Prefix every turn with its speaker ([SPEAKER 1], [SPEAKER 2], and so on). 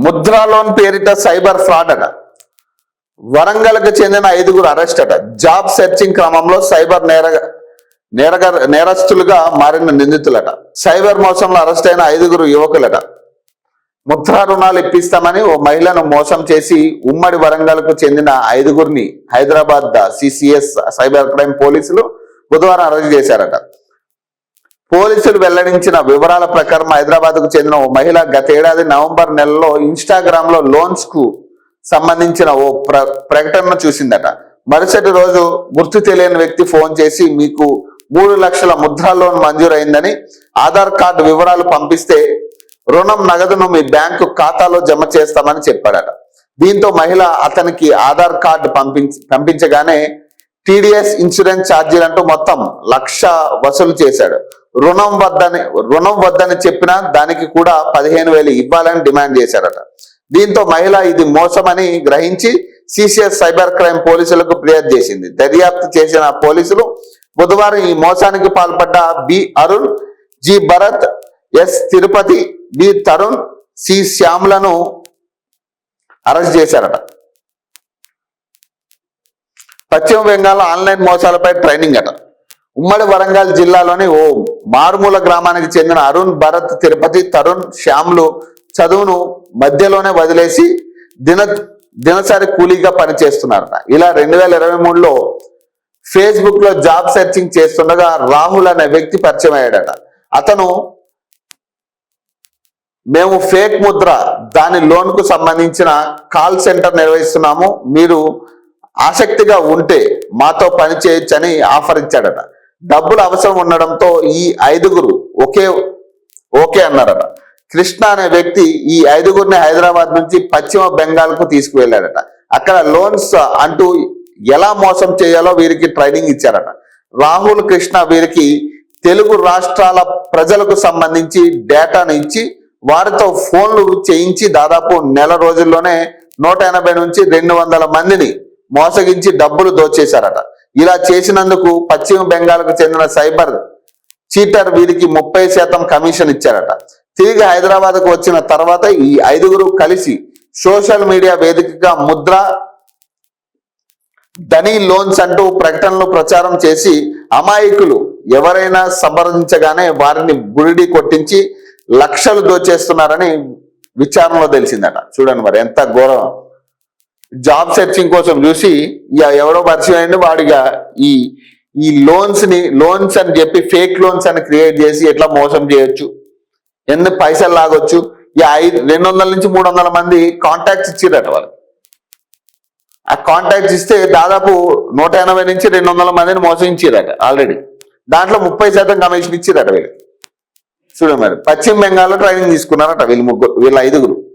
[SPEAKER 1] Mudra loan పేరిట cyber fraud అట. వరంగల్కు చెందిన 5గురు అరెస్ట్ అట. జాబ్ సెర్చింగ్ క్రమంలో సైబర్ నేరస్తులుగా మారిన నిందితులట. సైబర్ మోసంలో అరెస్ట్ అయిన 5గురు యువకులట. ముద్రా రుణాలు ఇప్పిస్తామని ఓ మహిళను మోసం చేసి ఉమ్మడి వరంగల్కు చెందిన 5గురిని హైదరాబాద్ సిసిఎస్ సైబర్ క్రైమ్ పోలీసులు బుధవారం అరెస్ట్ చేశారట. పోలీసులు వెల్లడించిన వివరాల ప్రకారం హైదరాబాద్ కు చెందిన ఓ మహిళ గతేడాది నవంబర్ నెలలో ఇన్స్టాగ్రామ్ లో లోన్స్ కు సంబంధించిన ఓ ప్రకటనను చూసిందట. మరుసటి రోజు గుర్తు తెలియని వ్యక్తి ఫోన్ చేసి మీకు 3 లక్షల ముద్రా లోన్ మంజూరైందని ఆధార్ కార్డు వివరాలు పంపిస్తే రుణం నగదును మీ బ్యాంకు ఖాతాలో జమ చేస్తామని చెప్పాడట. దీంతో మహిళ అతనికి ఆధార్ కార్డు పంపించగానే టీడీఎస్ ఇన్సూరెన్స్ ఛార్జీలంటూ మొత్తం 1,00,000 వసూలు చేశాడు. రుణం వద్దని చెప్పినా దానికి కూడా 15,000 ఇవ్వాలని డిమాండ్ చేశారట. దీంతో మహిళ ఇది మోసమని గ్రహించి సిసిఎస్ సైబర్ క్రైమ్ పోలీసులకు ఫిర్యాదు చేసింది. దర్యాప్తు చేసిన పోలీసులు బుధవారం ఈ మోసానికి పాల్పడ్డ B Arun, G Bharat, S Tirupati, B Tarun, C శ్యామ్లను అరెస్ట్ చేశారట. పశ్చిమ బెంగాల్ ఆన్లైన్ మోసాలపై ట్రైనింగ్ అట. ఉమ్మడి వరంగల్ జిల్లాలోని ఓ మారుమూల గ్రామానికి చెందిన అరుణ్, భరత్, తిరుపతి, తరుణ్, శ్యామ్లు చదువును మధ్యలోనే వదిలేసి దినసరి కూలీగా పనిచేస్తున్నారట. ఇలా 2023లో ఫేస్బుక్ లో జాబ్ సెర్చింగ్ చేస్తుండగా రాహుల్ అనే వ్యక్తి పరిచయం అయ్యాడట. అతను మేము ఫేక్ ముద్ర దాని లోన్ కు సంబంధించిన కాల్ సెంటర్ నిర్వహిస్తున్నాము, మీరు ఆసక్తిగా ఉంటే మాతో పని చేయొచ్చని ఆఫర్ ఇచ్చాడట. డబ్బులు అవసరం ఉండడంతో ఈ 5గురు ఓకే అన్నారట. కృష్ణ అనే వ్యక్తి ఈ 5గురిని హైదరాబాద్ నుంచి పశ్చిమ బెంగాల్ కు తీసుకువెళ్ళాడట. అక్కడ లోన్స్ అంటూ ఎలా మోసం చేయాలో వీరికి ట్రైనింగ్ ఇచ్చారట. రాహుల్, కృష్ణ వీరికి తెలుగు రాష్ట్రాల ప్రజలకు సంబంధించి డేటాను ఇచ్చి వారితో ఫోన్లు చేయించి దాదాపు నెల రోజుల్లోనే 180 నుంచి 200 మందిని మోసగించి డబ్బులు దోచేశారట. ఇలా చేసినందుకు పశ్చిమ బెంగాల్కు చెందిన సైబర్ చీటర్ వీరికి 30% కమిషన్ ఇచ్చారట. తిరిగి హైదరాబాద్కు వచ్చిన తర్వాత ఈ 5గురు కలిసి సోషల్ మీడియా వేదికగా ముద్ర, ధనీ లోన్స్ అంటూ ప్రకటనలు ప్రచారం చేసి అమాయకులు ఎవరైనా సంప్రదించగానే వారిని బురిడి కొట్టించి లక్షలు దోచేస్తున్నారని విచారణలో తెలిసిందట. చూడండి మరి ఎంత ఘోరం. జాబ్ సెర్చింగ్ కోసం చూసి ఎవరో పరిచయం అయింది వాడిగా ఈ లోన్స్ అని చెప్పి ఫేక్ లోన్స్ అని క్రియేట్ చేసి ఎట్లా మోసం చేయొచ్చు, ఎన్ని పైసలు లాగొచ్చు. 200 నుంచి 300 మంది కాంటాక్ట్స్ ఇచ్చిరట. వాళ్ళు ఆ కాంటాక్ట్స్ ఇస్తే దాదాపు 180 నుంచి 200 మందిని మోసగించారట ఆల్రెడీ. దాంట్లో 30% కమిషన్ ఇచ్చిరట వీళ్ళు. చూడండి మరి పశ్చిమ బెంగాల్లో ట్రైనింగ్ తీసుకున్నారట వీళ్ళు 5గురు.